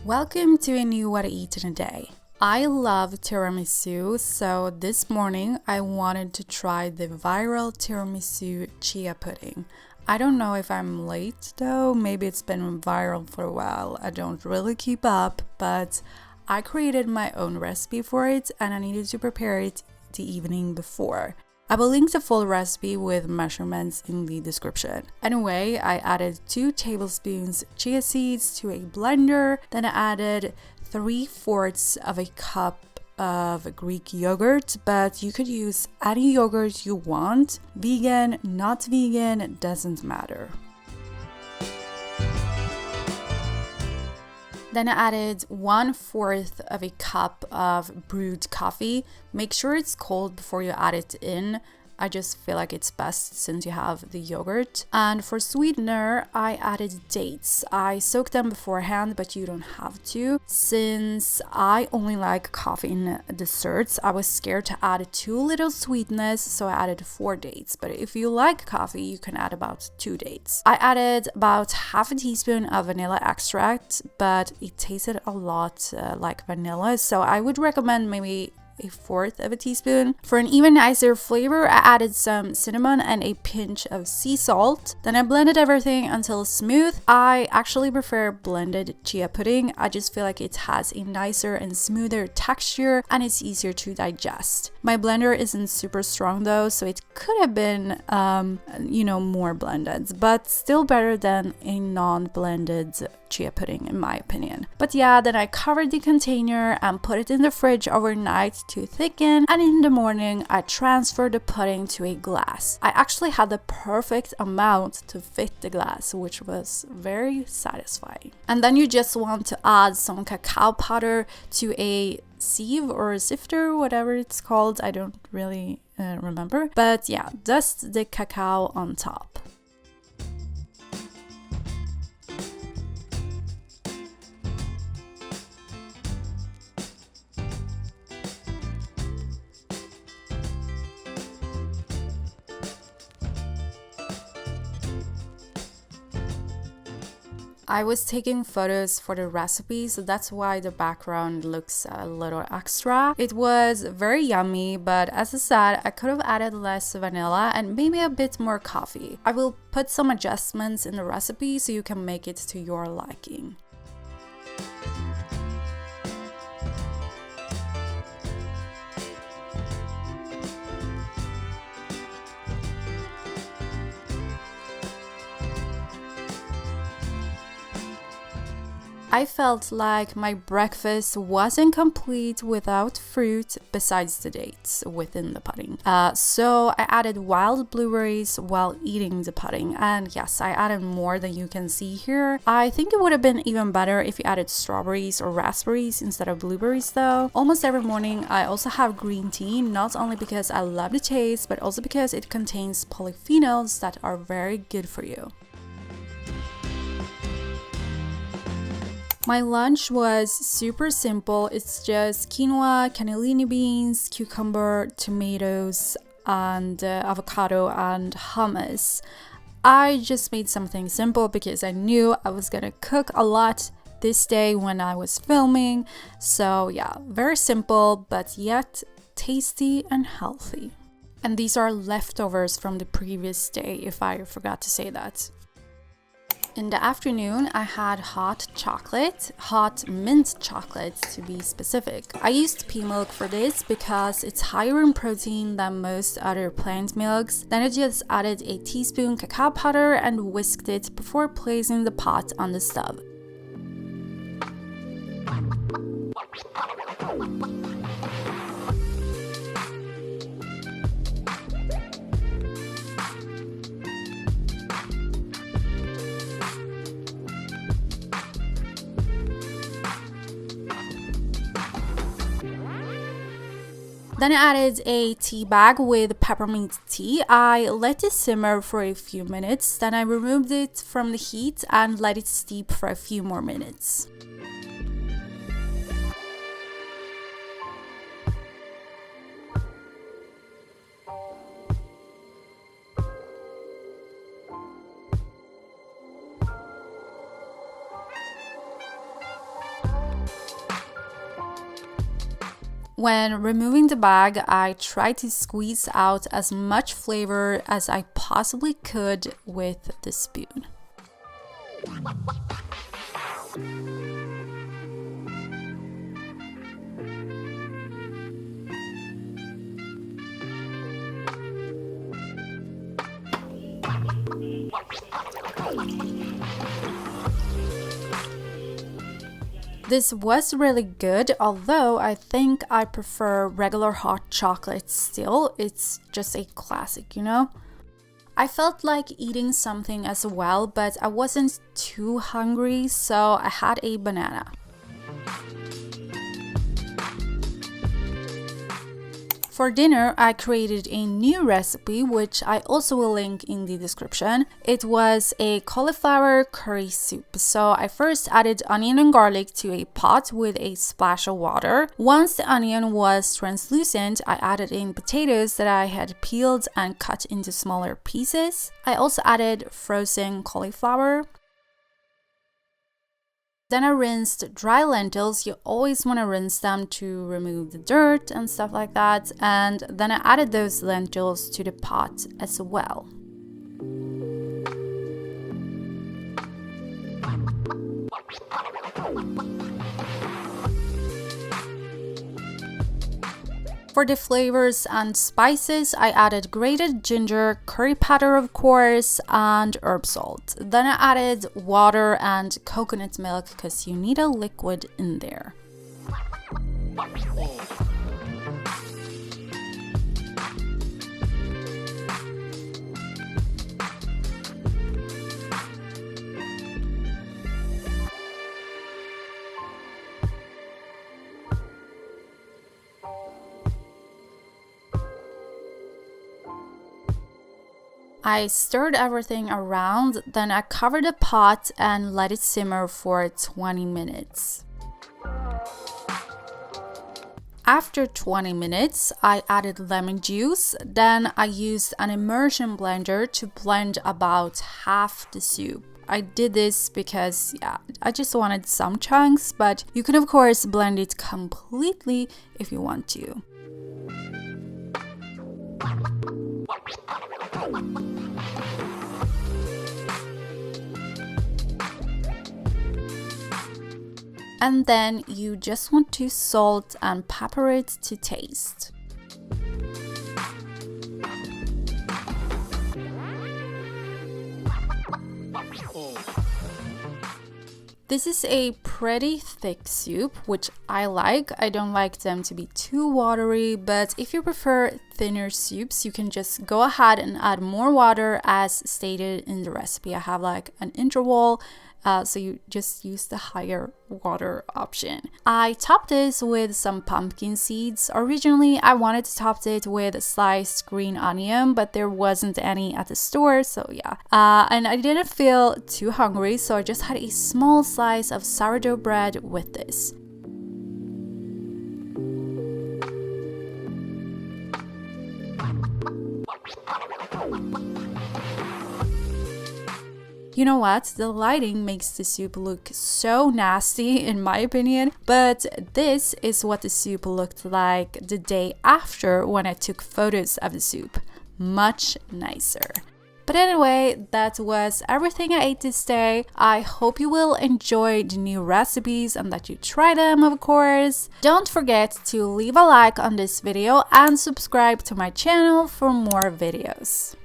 Welcome to a new What to Eat in a Day. I love tiramisu, so this morning I wanted to try the viral tiramisu chia pudding. I don't know if I'm late though, maybe it's been viral for a while. I don't really keep up, but I created my own recipe for it and I needed to prepare it the evening before. I will link the full recipe with measurements in the description. Anyway, I added 2 tablespoons chia seeds to a blender. Then I added 3/4 of a cup of Greek yogurt, but you could use any yogurt you want. Vegan, not vegan, doesn't matter. Then I added 1/4 of a cup of brewed coffee. Make sure it's cold before you add it in. I just feel like it's best since you have the yogurt. And for sweetener, I added dates. I soaked them beforehand, but you don't have to. Since I only like coffee in desserts, I was scared to add too little sweetness, so I added 4 dates. But if you like coffee, you can add about 2 dates. I added about half a teaspoon of vanilla extract, but it tasted a lot like vanilla, so I would recommend maybe 1/4 of a teaspoon. For an even nicer flavor, I added some cinnamon and a pinch of sea salt. Then I blended everything until smooth. I actually prefer blended chia pudding. I just feel like it has a nicer and smoother texture and it's easier to digest. My blender isn't super strong though, so it could have been, more blended, but still better than a non-blended chia pudding in my opinion. But yeah, then I covered the container and put it in the fridge overnight to thicken, and in the morning I transferred the pudding to a glass. I actually had the perfect amount to fit the glass, which was very satisfying. And then you just want to add some cacao powder to a sieve or a sifter, whatever it's called. I don't really remember, but yeah, dust the cacao on top. I was taking photos for the recipe, so that's why the background looks a little extra. It was very yummy, but as I said, I could have added less vanilla and maybe a bit more coffee. I will put some adjustments in the recipe so you can make it to your liking. I felt like my breakfast wasn't complete without fruit besides the dates within the pudding. So I added wild blueberries while eating the pudding. And yes, I added more than you can see here. I think it would have been even better if you added strawberries or raspberries instead of blueberries though. Almost every morning I also have green tea, not only because I love the taste, but also because it contains polyphenols that are very good for you. My lunch was super simple. It's just quinoa, cannellini beans, cucumber, tomatoes, and avocado and hummus. I just made something simple because I knew I was gonna cook a lot this day when I was filming. So yeah, very simple, but yet tasty and healthy. And these are leftovers from the previous day, if I forgot to say that. In the afternoon, I had hot mint chocolate to be specific. I used pea milk for this because it's higher in protein than most other plant milks. Then I just added a teaspoon cacao powder and whisked it before placing the pot on the stove. Then I added a tea bag with peppermint tea. I let it simmer for a few minutes. Then I removed it from the heat and let it steep for a few more minutes. When removing the bag, I tried to squeeze out as much flavor as I possibly could with the spoon. This was really good, although I think I prefer regular hot chocolate still. It's just a classic, you know? I felt like eating something as well, but I wasn't too hungry, so I had a banana. For dinner, I created a new recipe, which I also will link in the description. It was a cauliflower curry soup. So I first added onion and garlic to a pot with a splash of water. Once the onion was translucent, I added in potatoes that I had peeled and cut into smaller pieces. I also added frozen cauliflower. Then I rinsed dry lentils. You always want to rinse them to remove the dirt and stuff like that. And then I added those lentils to the pot as well. For the flavors and spices, I added grated ginger, curry powder of course, and herb salt. Then I added water and coconut milk because you need a liquid in there. I stirred everything around, then I covered the pot and let it simmer for 20 minutes. After 20 minutes, I added lemon juice, then I used an immersion blender to blend about half the soup. I did this because, I just wanted some chunks, but you can of course blend it completely if you want to. And then you just want to salt and pepper it to taste. This is a pretty thick soup, which I like. I don't like them to be too watery, but if you prefer thinner soups, you can just go ahead and add more water as stated in the recipe. I have like an interval, so you just use the higher water option. I topped this with some pumpkin seeds. Originally, I wanted to top it with sliced green onion, but there wasn't any at the store, so yeah. And I didn't feel too hungry, so I just had a small slice of sourdough bread with this. You know what? The lighting makes the soup look so nasty in my opinion, but this is what the soup looked like the day after when I took photos of the soup. Much nicer. But anyway, that was everything I ate this day. I hope you will enjoy the new recipes and that you try them, of course. Don't forget to leave a like on this video and subscribe to my channel for more videos.